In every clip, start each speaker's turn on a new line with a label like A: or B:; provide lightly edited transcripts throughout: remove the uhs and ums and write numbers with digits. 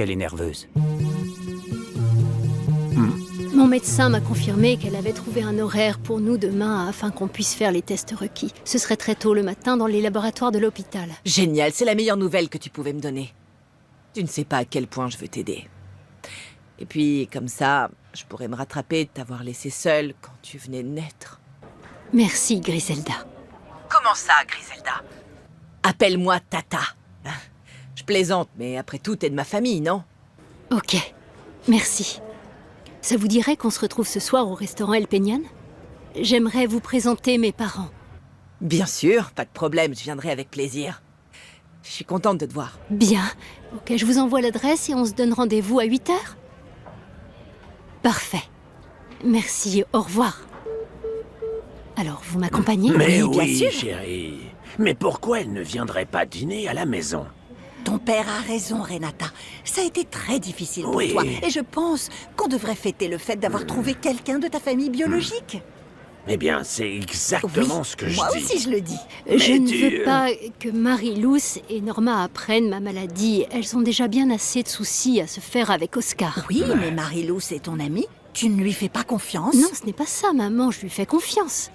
A: qu'elle est nerveuse.
B: Mon médecin m'a confirmé qu'elle avait trouvé un horaire pour nous demain afin qu'on puisse faire les tests requis. Ce serait très tôt le matin dans les laboratoires de l'hôpital.
C: Génial, c'est la meilleure nouvelle que tu pouvais me donner. Tu ne sais pas à quel point je veux t'aider. Et puis, comme ça, je pourrais me rattraper de t'avoir laissé seule quand tu venais de naître.
B: Merci, Griselda.
C: Comment ça, Griselda? Appelle-moi Tata. Je plaisante, mais après tout, t'es de ma famille, non?
B: Ok, merci. Ça vous dirait qu'on se retrouve ce soir au restaurant El Peñan? J'aimerais vous présenter mes parents.
C: Bien sûr, pas de problème, je viendrai avec plaisir. Je suis contente de te voir.
B: Bien. Ok, je vous envoie l'adresse et on se donne rendez-vous à 8 heures? Parfait. Merci, au revoir. Alors, vous m'accompagnez?
D: Mais
C: Oui, bien
D: oui,
C: sûr.
D: chérie. Mais pourquoi elle ne viendrait pas dîner à la maison?
E: Ton père a raison, Renata. Ça a été très difficile pour
D: Oui.
E: toi. Et je pense qu'on devrait fêter le fait d'avoir trouvé quelqu'un de ta famille biologique.
D: Eh bien, c'est exactement ce que je
E: moi
D: dis.
E: aussi je le dis.
B: Je ne
D: tu-
B: veux pas que Marie-Luce et Norma apprennent ma maladie. Elles ont déjà bien assez de soucis à se faire avec Oscar.
E: Oui, mais Marie-Lou, c'est ton amie. Tu ne lui fais pas confiance?
B: Non, ce n'est pas ça, maman. Je lui fais confiance.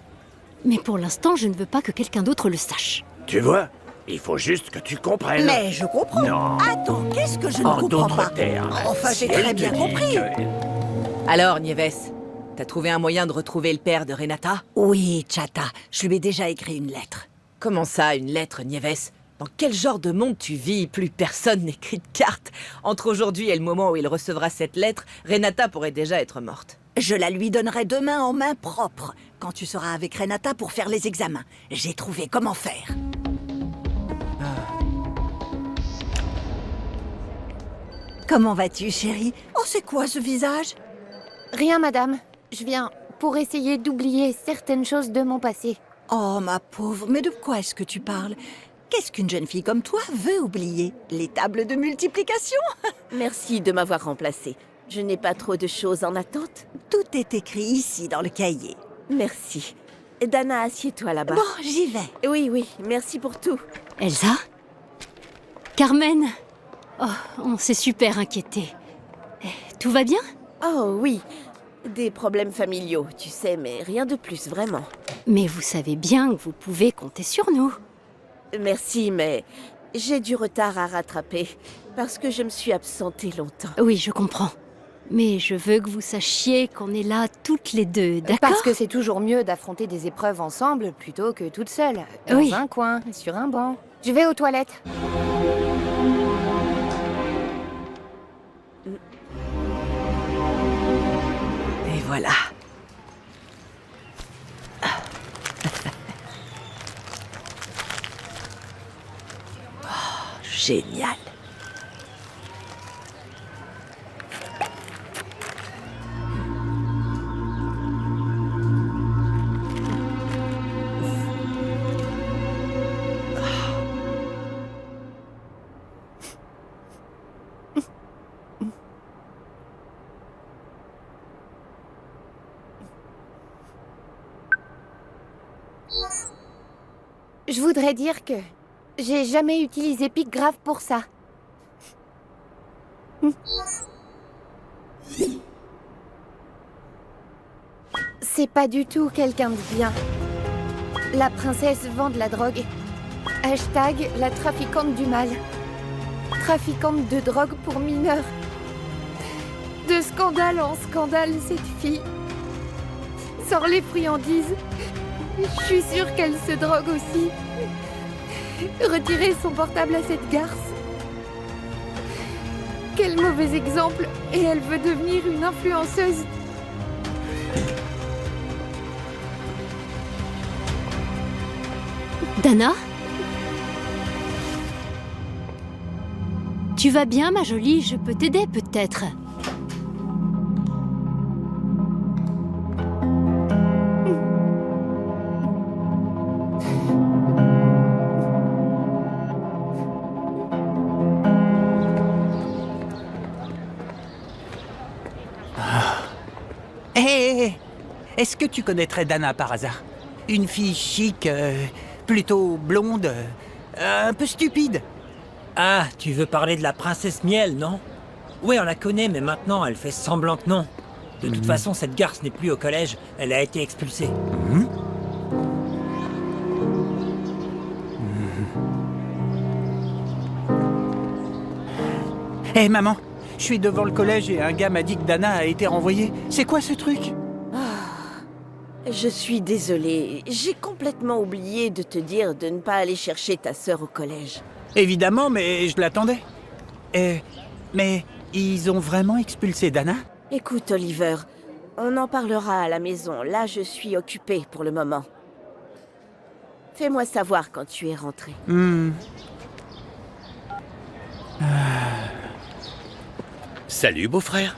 B: Mais pour l'instant, je ne veux pas que quelqu'un d'autre le sache.
D: Tu vois, il faut juste que tu comprennes.
E: Mais je comprends.
D: Non.
E: Attends, qu'est-ce que je ne
D: En
E: comprends
D: d'autres
E: pas?
D: termes,
E: Enfin,
D: si
E: j'ai
D: elle
E: très
D: te
E: bien
D: dit
E: compris.
C: Alors, Nieves, t'as trouvé un moyen de retrouver le père de Renata?
E: Oui, Chata, je lui ai déjà écrit une lettre.
C: Comment ça, une lettre, Nieves? Dans quel genre de monde tu vis? Plus personne n'écrit de carte. Entre aujourd'hui et le moment où il recevra cette lettre, Renata pourrait déjà être morte.
E: Je la lui donnerai demain en main propre, quand tu seras avec Renata pour faire les examens. J'ai trouvé comment faire. Comment vas-tu, chérie? Oh, c'est quoi ce visage?
F: Rien, madame. Je viens pour essayer d'oublier certaines choses de mon passé.
E: Oh, ma pauvre, mais de quoi est-ce que tu parles? Qu'est-ce qu'une jeune fille comme toi veut oublier? Les tables de multiplication?
G: Merci de m'avoir remplacée. Je n'ai pas trop de choses en attente.
E: Tout est écrit ici dans le cahier.
G: Merci. Dana, assieds-toi là-bas.
E: Bon, j'y vais.
G: Oui, oui, merci pour tout.
B: Elsa? Carmen? Oh, on s'est super inquiété. Tout va bien?
G: Oh oui, des problèmes familiaux, tu sais, mais rien de plus, vraiment.
B: Mais vous savez bien que vous pouvez compter sur nous.
G: Merci, mais j'ai du retard à rattraper parce que je me suis absentée longtemps.
B: Oui, je comprends. Mais je veux que vous sachiez qu'on est là toutes les deux, d'accord?
F: Parce que c'est toujours mieux d'affronter des épreuves ensemble plutôt que toute seule, dans
B: Oui.
F: un coin, sur un banc. Je vais aux toilettes.
C: Et voilà. Oh, génial.
F: Je voudrais dire que j'ai jamais utilisé pic grave pour ça. C'est pas du tout quelqu'un de bien. La princesse vend de la drogue. Hashtag la trafiquante du mal. Trafiquante de drogue pour mineurs. De scandale en scandale, cette fille sort les friandises. Je suis sûre qu'elle se drogue aussi. Retirer son portable à cette garce. Quel mauvais exemple. Et elle veut devenir une influenceuse.
B: Dana? Tu vas bien, ma jolie? Je peux t'aider, peut-être.
A: Hé, est-ce que tu connaîtrais Dana par hasard? Une fille chic, plutôt blonde, un peu stupide.
H: Ah, tu veux parler de la princesse Miel, non? Ouais, on la connaît, mais maintenant, elle fait semblant que non. De toute façon, cette garce n'est plus au collège. Elle a été expulsée.
A: Hé maman, je suis devant le collège et un gars m'a dit que Dana a été renvoyée. C'est quoi ce truc?
G: Je suis désolée, j'ai complètement oublié de te dire de ne pas aller chercher ta sœur au collège.
A: Évidemment, mais je l'attendais. Mais ils ont vraiment expulsé Dana?
G: Écoute, Oliver, on en parlera à la maison. Là, je suis occupée pour le moment. Fais-moi savoir quand tu es rentré.
D: Salut, beau-frère.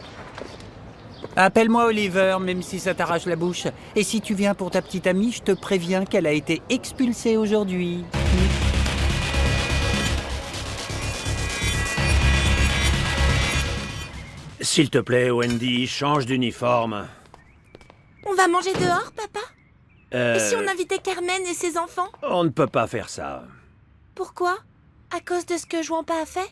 A: Appelle-moi Oliver, même si ça t'arrache la bouche. Et si tu viens pour ta petite amie, je te préviens qu'elle a été expulsée aujourd'hui.
D: S'il te plaît, Wendy, change d'uniforme.
C: On va manger dehors, papa? Et si
D: Euh,
C: on invitait Carmen et ses enfants?
D: on ne peut pas faire ça.
C: Pourquoi? À cause de ce que Juanpa a fait?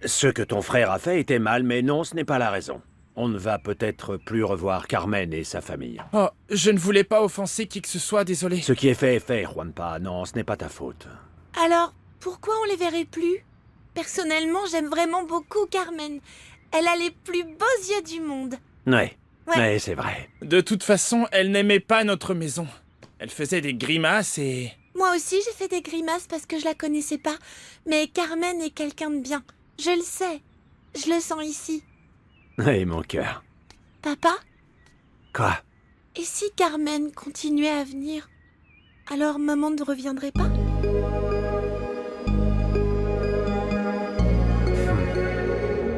D: Ce que ton frère a fait était mal, mais non, ce n'est pas la raison. On ne va peut-être plus revoir Carmen et sa famille.
I: Oh, je ne voulais pas offenser qui que ce soit, désolé.
D: Ce qui est fait, Juanpa. Non, ce n'est pas ta faute.
C: Alors, pourquoi on les verrait plus? Personnellement, j'aime vraiment beaucoup Carmen. Elle a les plus beaux yeux du monde.
D: Ouais,
C: Ouais.
D: c'est vrai.
I: De toute façon, elle n'aimait pas notre maison. Elle faisait des grimaces et...
C: Moi aussi, j'ai fait des grimaces parce que je la connaissais pas. Mais Carmen est quelqu'un de bien. Je le sais. Je le sens ici.
D: Oui, mon cœur.
C: Papa?
D: Quoi?
C: Et si Carmen continuait à venir? Alors maman ne reviendrait pas?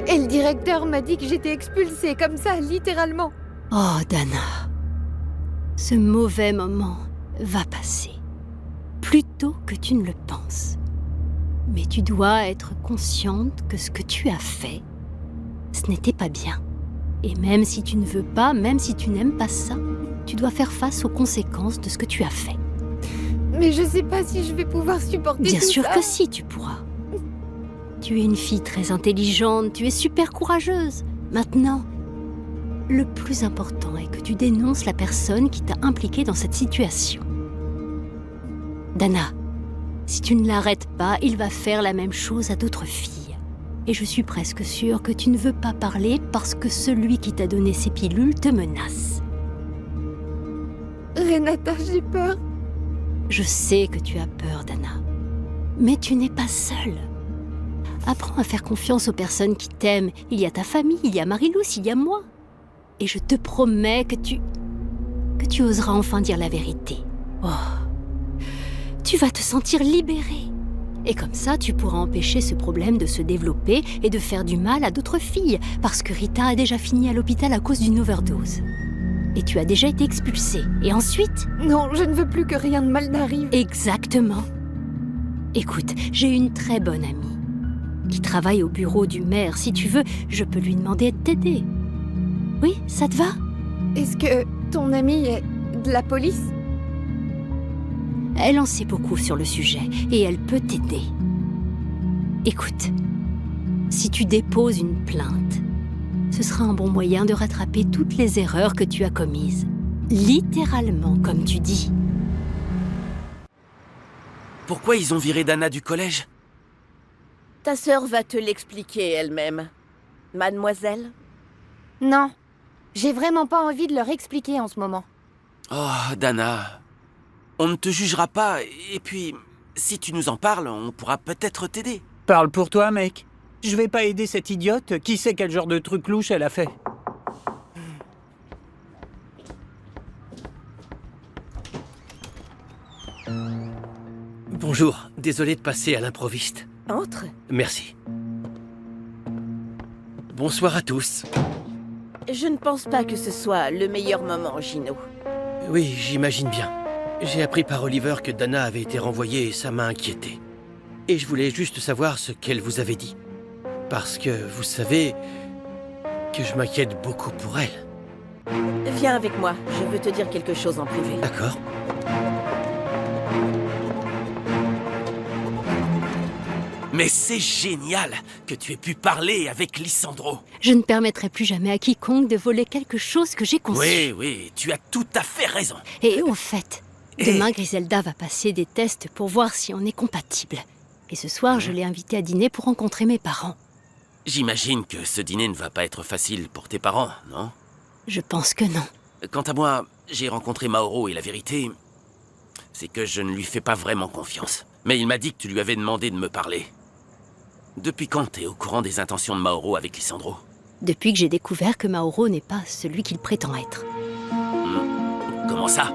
F: Et le directeur m'a dit que j'étais expulsée, comme ça, littéralement.
B: Oh, Dana. Ce mauvais moment va passer. Plus tôt que tu ne le penses. Mais tu dois être consciente que ce que tu as fait, ce n'était pas bien. Et même si tu ne veux pas, même si tu n'aimes pas ça, tu dois faire face aux conséquences de ce que tu as fait.
F: Mais je sais pas si je vais pouvoir supporter
B: Bien
F: tout
B: sûr
F: ça.
B: que si, tu pourras. Tu es une fille très intelligente, tu es super courageuse. Maintenant, le plus important est que tu dénonces la personne qui t'a impliquée dans cette situation. Dana, si tu ne l'arrêtes pas, il va faire la même chose à d'autres filles. Et je suis presque sûre que tu ne veux pas parler parce que celui qui t'a donné ces pilules te menace.
F: Renata, j'ai peur.
B: Je sais que tu as peur, Dana. Mais tu n'es pas seule. Apprends à faire confiance aux personnes qui t'aiment. Il y a ta famille, il y a Marie-Luce, il y a moi. Et je te promets que tu oseras enfin dire la vérité. Oh. Tu vas te sentir libérée. Et comme ça, tu pourras empêcher ce problème de se développer et de faire du mal à d'autres filles. Parce que Rita a déjà fini à l'hôpital à cause d'une overdose. Et tu as déjà été expulsée. Et ensuite...
F: Non, je ne veux plus que rien de mal n'arrive.
B: Exactement. Écoute, j'ai une très bonne amie qui travaille au bureau du maire. Si tu veux, je peux lui demander de t'aider. Oui, ça te va?
F: Est-ce que ton amie est de la police?
B: Elle en sait beaucoup sur le sujet et elle peut t'aider. Écoute, si tu déposes une plainte, ce sera un bon moyen de rattraper toutes les erreurs que tu as commises. Littéralement, comme tu dis.
J: Pourquoi ils ont viré Dana du collège?
G: Ta sœur va te l'expliquer elle-même. Mademoiselle?
F: Non. J'ai vraiment pas envie de leur expliquer en ce moment.
J: Oh, Dana. On ne te jugera pas, et puis, si tu nous en parles, on pourra peut-être t'aider.
A: Parle pour toi, mec. Je vais pas aider cette idiote. Qui sait quel genre de truc louche elle a fait?
J: Bonjour, désolé de passer à l'improviste.
G: Entre.
J: Merci. Bonsoir à tous.
G: Je ne pense pas que ce soit le meilleur moment, Gino.
J: Oui, j'imagine bien. J'ai appris par Oliver que Dana avait été renvoyée et ça m'a inquiété. Et je voulais juste savoir ce qu'elle vous avait dit. Parce que vous savez que je m'inquiète beaucoup pour elle.
G: Viens avec moi, je veux te dire quelque chose en privé.
J: D'accord.
K: Mais c'est génial que tu aies pu parler avec Lysandro.
B: Je ne permettrai plus jamais à quiconque de voler quelque chose que j'ai conçu.
K: Oui, tu as tout à fait raison.
B: Et au fait, demain Griselda va passer des tests pour voir si on est compatible. Et ce soir, je l'ai invitée à dîner pour rencontrer mes parents.
K: J'imagine que ce dîner ne va pas être facile pour tes parents, non?
B: Je pense que non.
K: Quant à moi, j'ai rencontré Mauro et la vérité, c'est que je ne lui fais pas vraiment confiance. Mais il m'a dit que tu lui avais demandé de me parler. Depuis quand t'es au courant des intentions de Mauro avec Lysandro?
B: Depuis que j'ai découvert que Mauro n'est pas celui qu'il prétend être.
K: Comment ça?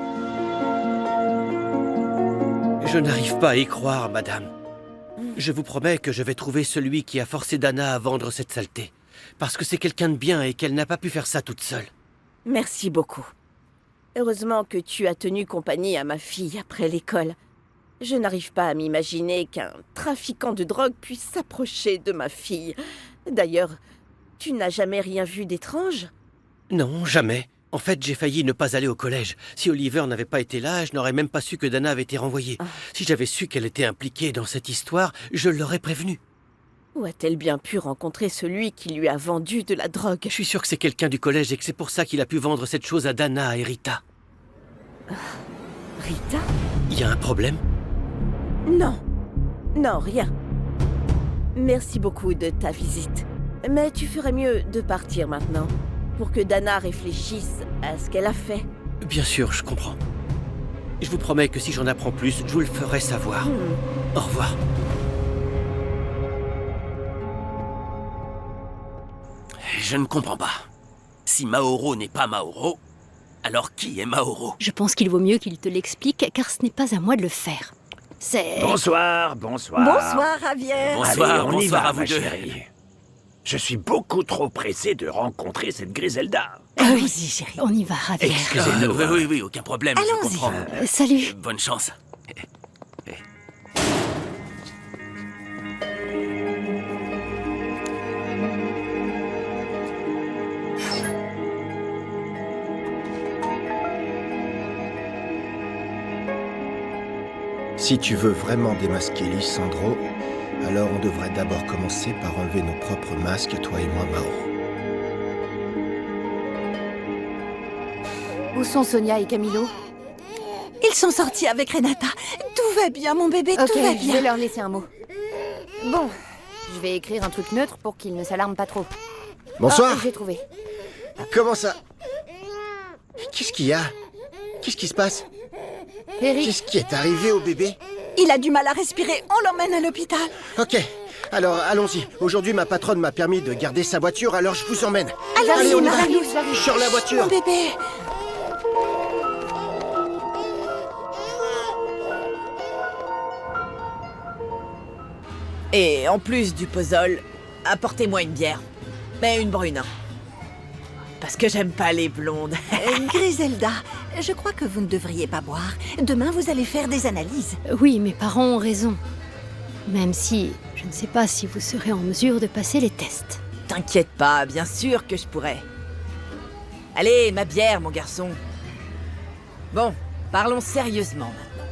J: Je n'arrive pas à y croire, madame. Je vous promets que je vais trouver celui qui a forcé Dana à vendre cette saleté. Parce que c'est quelqu'un de bien et qu'elle n'a pas pu faire ça toute seule.
G: Merci beaucoup. Heureusement que tu as tenu compagnie à ma fille après l'école. Je n'arrive pas à m'imaginer qu'un trafiquant de drogue puisse s'approcher de ma fille. D'ailleurs, tu n'as jamais rien vu d'étrange?
J: Non, jamais. En fait, j'ai failli ne pas aller au collège. Si Oliver n'avait pas été là, je n'aurais même pas su que Dana avait été renvoyée. Si j'avais su qu'elle était impliquée dans cette histoire, je l'aurais prévenue.
G: Où a-t-elle bien pu rencontrer celui qui lui a vendu de la drogue?
J: Je suis sûr que c'est quelqu'un du collège et que c'est pour ça qu'il a pu vendre cette chose à Dana et Rita.
G: Rita?
J: Il y a un problème?
G: Non. Non, rien. Merci beaucoup de ta visite. Mais tu ferais mieux de partir maintenant, pour que Dana réfléchisse à ce qu'elle a fait.
J: Bien sûr, je comprends. Je vous promets que si j'en apprends plus, je vous le ferai savoir. Au revoir.
K: Je ne comprends pas. Si Mauro n'est pas Mauro, alors qui est Mauro?
B: Je pense qu'il vaut mieux qu'il te l'explique, car ce n'est pas à moi de le faire. C'est...
D: Bonsoir.
E: Bonsoir, Javier.
K: Bonsoir,
D: Allez, on y
K: bonsoir
D: va,
K: à vous
D: ma
K: deux.
D: chérie. Je suis beaucoup trop pressé de rencontrer cette Griselda.
E: Allons-y, chérie.
B: On y va, Javier.
D: Excusez-nous.
K: Oui, aucun problème, je
E: Allons-y.
K: comprends.
B: Salut.
K: Bonne chance.
L: Si tu veux vraiment démasquer Lysandro, alors on devrait d'abord commencer par enlever nos propres masques, toi et moi, Mauro.
F: Où sont Sonia et Camilo?
E: Ils sont sortis avec Renata. Tout va bien, mon bébé,
F: Ok,
E: tout va
F: je
E: bien.
F: vais leur laisser un mot. Bon, je vais écrire un truc neutre pour qu'ils ne s'alarment pas trop.
L: Bonsoir.
F: Ah, j'ai trouvé.
L: Comment ça? Qu'est-ce qu'il y a? Qu'est-ce qui se passe?
F: Eric,
L: Qu'est-ce qui est arrivé au bébé?
E: Il a du mal à respirer, on l'emmène à l'hôpital.
L: Ok, alors allons-y. Aujourd'hui, ma patronne m'a permis de garder sa voiture, alors je vous emmène.
E: Allons-y,
L: Allez, on y va.
E: j'arrive.
L: Sur la voiture.
E: Mon bébé.
C: Et en plus du puzzle, apportez-moi une bière. Mais une brune. Parce que j'aime pas les blondes.
E: Griselda, je crois que vous ne devriez pas boire. Demain, vous allez faire des analyses.
B: oui, mes parents ont raison. Même si je ne sais pas si vous serez en mesure de passer les tests.
C: T'inquiète pas, bien sûr que je pourrais. Allez, ma bière, mon garçon. Bon, parlons sérieusement maintenant.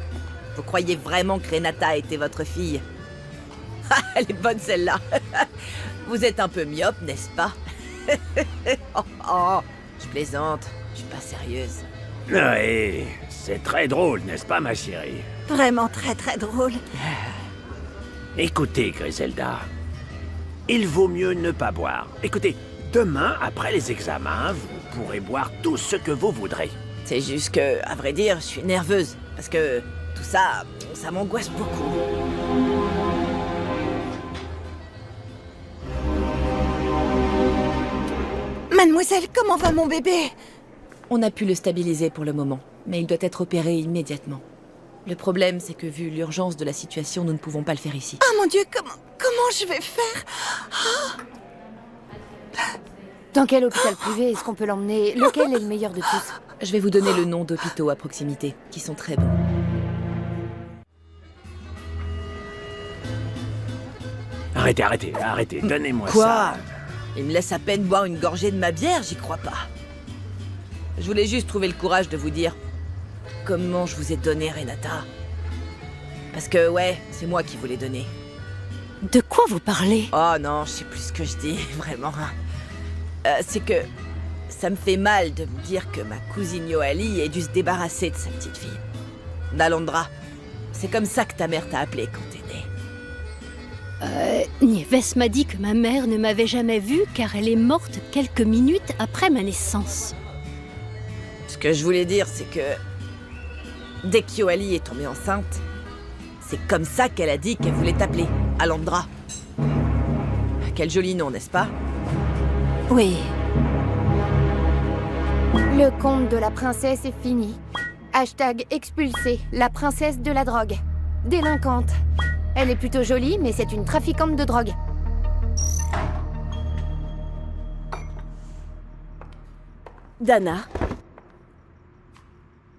C: Vous croyez vraiment que Renata était votre fille? Ah, elle est bonne celle-là. Vous êtes un peu myope, n'est-ce pas? oh, je plaisante, je suis pas sérieuse.
D: Oui, c'est très drôle, n'est-ce pas, ma chérie?
E: Vraiment très très drôle.
D: Écoutez, Griselda, il vaut mieux ne pas boire. Écoutez, demain, après les examens, vous pourrez boire tout ce que vous voudrez.
C: C'est juste que, à vrai dire, je suis nerveuse. Parce que tout ça, ça m'angoisse beaucoup.
E: Mademoiselle, comment va mon bébé?
C: On a pu le stabiliser pour le moment, mais il doit être opéré immédiatement. Le problème, c'est que vu l'urgence de la situation, nous ne pouvons pas le faire ici.
E: Oh mon Dieu, comment je vais faire?
F: dans quel hôpital privé est-ce qu'on peut l'emmener? Lequel est le meilleur de tous?
C: Je vais vous donner le nom d'hôpitaux à proximité, qui sont très bons.
D: Arrêtez, donnez-moi
C: Quoi?
D: ça.
C: Il me laisse à peine boire une gorgée de ma bière, j'y crois pas. Je voulais juste trouver le courage de vous dire comment je vous ai donné Renata. Parce que, ouais, c'est moi qui vous l'ai donné.
B: De quoi vous parlez?
C: Oh non, je sais plus ce que je dis, vraiment. C'est que ça me fait mal de me dire que ma cousine Yoali ait dû se débarrasser de sa petite fille. D'Alondra. C'est comme ça que ta mère t'a appelé quand t'es née.
B: Nieves m'a dit que ma mère ne m'avait jamais vue car elle est morte quelques minutes après ma naissance.
C: Ce que je voulais dire, c'est que dès que Yoali est tombée enceinte, c'est comme ça qu'elle a dit qu'elle voulait t'appeler, Alondra. Quel joli nom, n'est-ce pas?
F: Oui. Le conte de la princesse est fini. Hashtag expulsée, la princesse de la drogue. Délinquante. Elle est plutôt jolie, mais c'est une trafiquante de drogue.
G: Dana,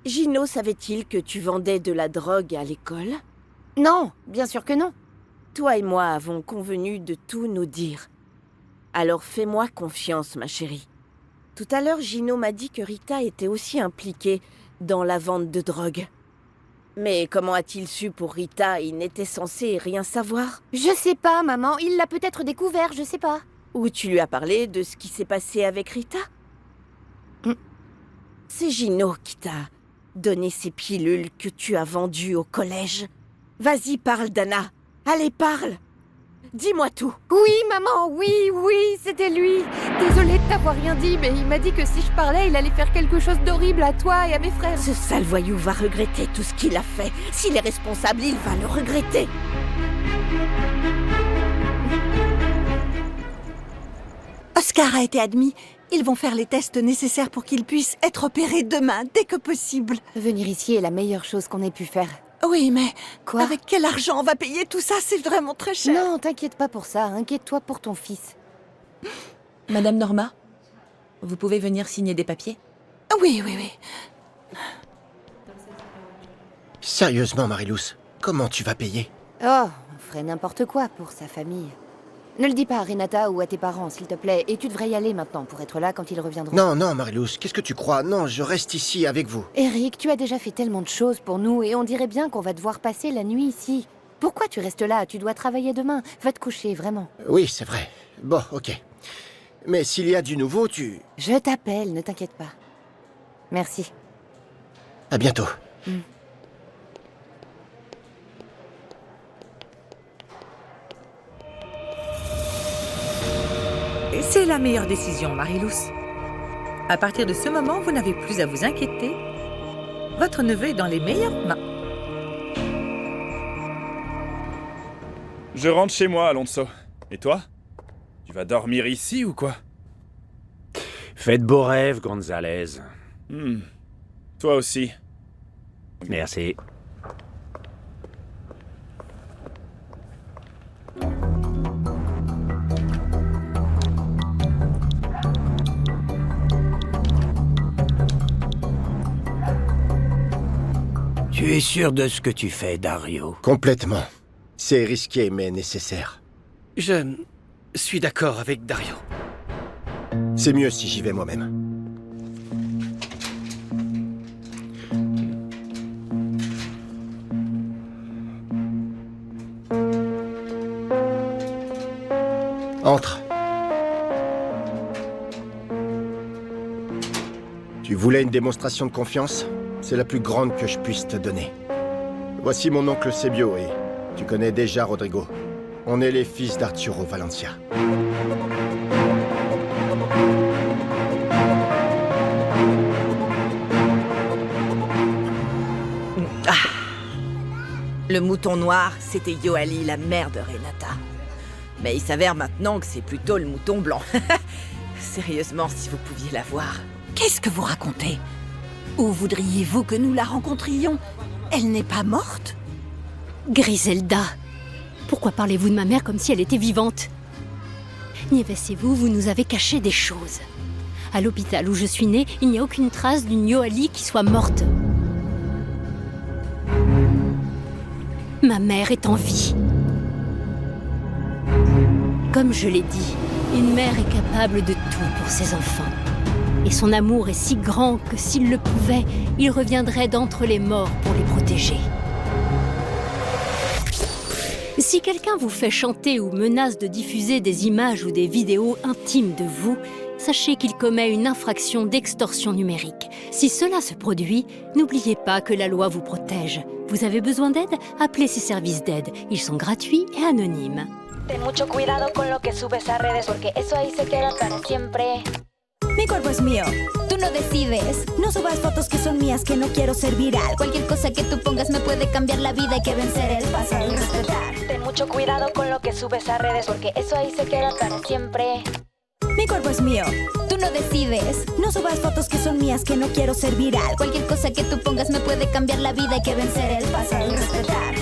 G: Gino savait-il que tu vendais de la drogue à l'école?
F: Non, bien sûr que non.
G: Toi et moi avons convenu de tout nous dire. Alors fais-moi confiance, ma chérie. Tout à l'heure, Gino m'a dit que Rita était aussi impliquée dans la vente de drogue. Mais comment a-t-il su pour Rita? Il n'était censé rien savoir.
F: Je sais pas, maman. Il l'a peut-être découvert, je sais pas.
G: Ou tu lui as parlé de ce qui s'est passé avec Rita? C'est Gino qui t'a donné ces pilules que tu as vendues au collège. Vas-y, parle, Dana. Allez, parle. Dis-moi tout.
F: Oui, maman, oui, c'était lui. Désolée de t'avoir rien dit, mais il m'a dit que si je parlais, il allait faire quelque chose d'horrible à toi et à mes frères.
G: Ce sale voyou va regretter tout ce qu'il a fait. S'il est responsable, il va le regretter.
E: Oscar a été admis. Ils vont faire les tests nécessaires pour qu'il puisse être opéré demain, dès que possible.
F: Venir ici est la meilleure chose qu'on ait pu faire.
E: Oui, mais
F: Quoi?
E: avec quel argent on va payer tout ça? C'est vraiment très cher.
F: Non, t'inquiète pas pour ça. Inquiète-toi pour ton fils.
C: Madame Norma, vous pouvez venir signer des papiers?
E: Oui.
L: Sérieusement, Marilous, comment tu vas payer?
F: Oh, on ferait n'importe quoi pour sa famille. Ne le dis pas à Renata ou à tes parents, s'il te plaît. Et tu devrais y aller maintenant pour être là quand ils reviendront.
L: Non, Marilous, qu'est-ce que tu crois? Non, je reste ici avec vous.
F: Eric, tu as déjà fait tellement de choses pour nous et on dirait bien qu'on va devoir passer la nuit ici. Pourquoi tu restes là? Tu dois travailler demain. Va te coucher, vraiment.
L: Oui, c'est vrai. Bon, ok. Mais s'il y a du nouveau,
F: Je t'appelle, ne t'inquiète pas. Merci.
L: À bientôt.
M: C'est la meilleure décision, Marilous. À partir de ce moment, vous n'avez plus à vous inquiéter. Votre neveu est dans les meilleures mains.
I: Je rentre chez moi, Alonso. Et toi? Tu vas dormir ici ou quoi?
D: Faites beaux rêves, Gonzalez.
I: Toi aussi.
D: Merci.
A: Tu es sûr de ce que tu fais, Dario?
L: Complètement. C'est risqué, mais nécessaire.
J: Je suis d'accord avec Dario.
L: C'est mieux si j'y vais moi-même. Entre. Tu voulais une démonstration de confiance? C'est la plus grande que je puisse te donner. Voici mon oncle Sebio et tu connais déjà Rodrigo. On est les fils d'Arturo Valencia.
C: Le mouton noir, c'était Yoali, la mère de Renata. Mais il s'avère maintenant que c'est plutôt le mouton blanc. Sérieusement, si vous pouviez la voir.
E: Qu'est-ce que vous racontez? Où voudriez-vous que nous la rencontrions? Elle n'est pas morte?
B: Griselda, pourquoi parlez-vous de ma mère comme si elle était vivante? Nieves et vous nous avez caché des choses. À l'hôpital où je suis née, il n'y a aucune trace d'une Yoali qui soit morte. Ma mère est en vie. Comme je l'ai dit, une mère est capable de tout pour ses enfants. Et son amour est si grand que s'il le pouvait, il reviendrait d'entre les morts pour les protéger. Si quelqu'un vous fait chanter ou menace de diffuser des images ou des vidéos intimes de vous, sachez qu'il commet une infraction d'extorsion numérique. Si cela se produit, n'oubliez pas que la loi vous protège. Vous avez besoin d'aide? Appelez ces services d'aide. Ils sont gratuits et anonymes.
N: Ten mucho cuidado con lo que subes a redes porque eso ahí se queda para siempre.
O: Mi cuerpo es mío. Tú no decides. No subas fotos que son mías, que no quiero ser viral. Cualquier cosa que tú pongas me puede cambiar la vida. Hay que vencer el pasado y respetar.
N: Ten mucho cuidado con lo que subes a redes porque eso ahí se queda para siempre.
O: Mi cuerpo es mío. Tú no decides. No subas fotos que son mías, que no quiero ser viral. Cualquier cosa que tú pongas me puede cambiar la vida. Hay que vencer el pasado y respetar.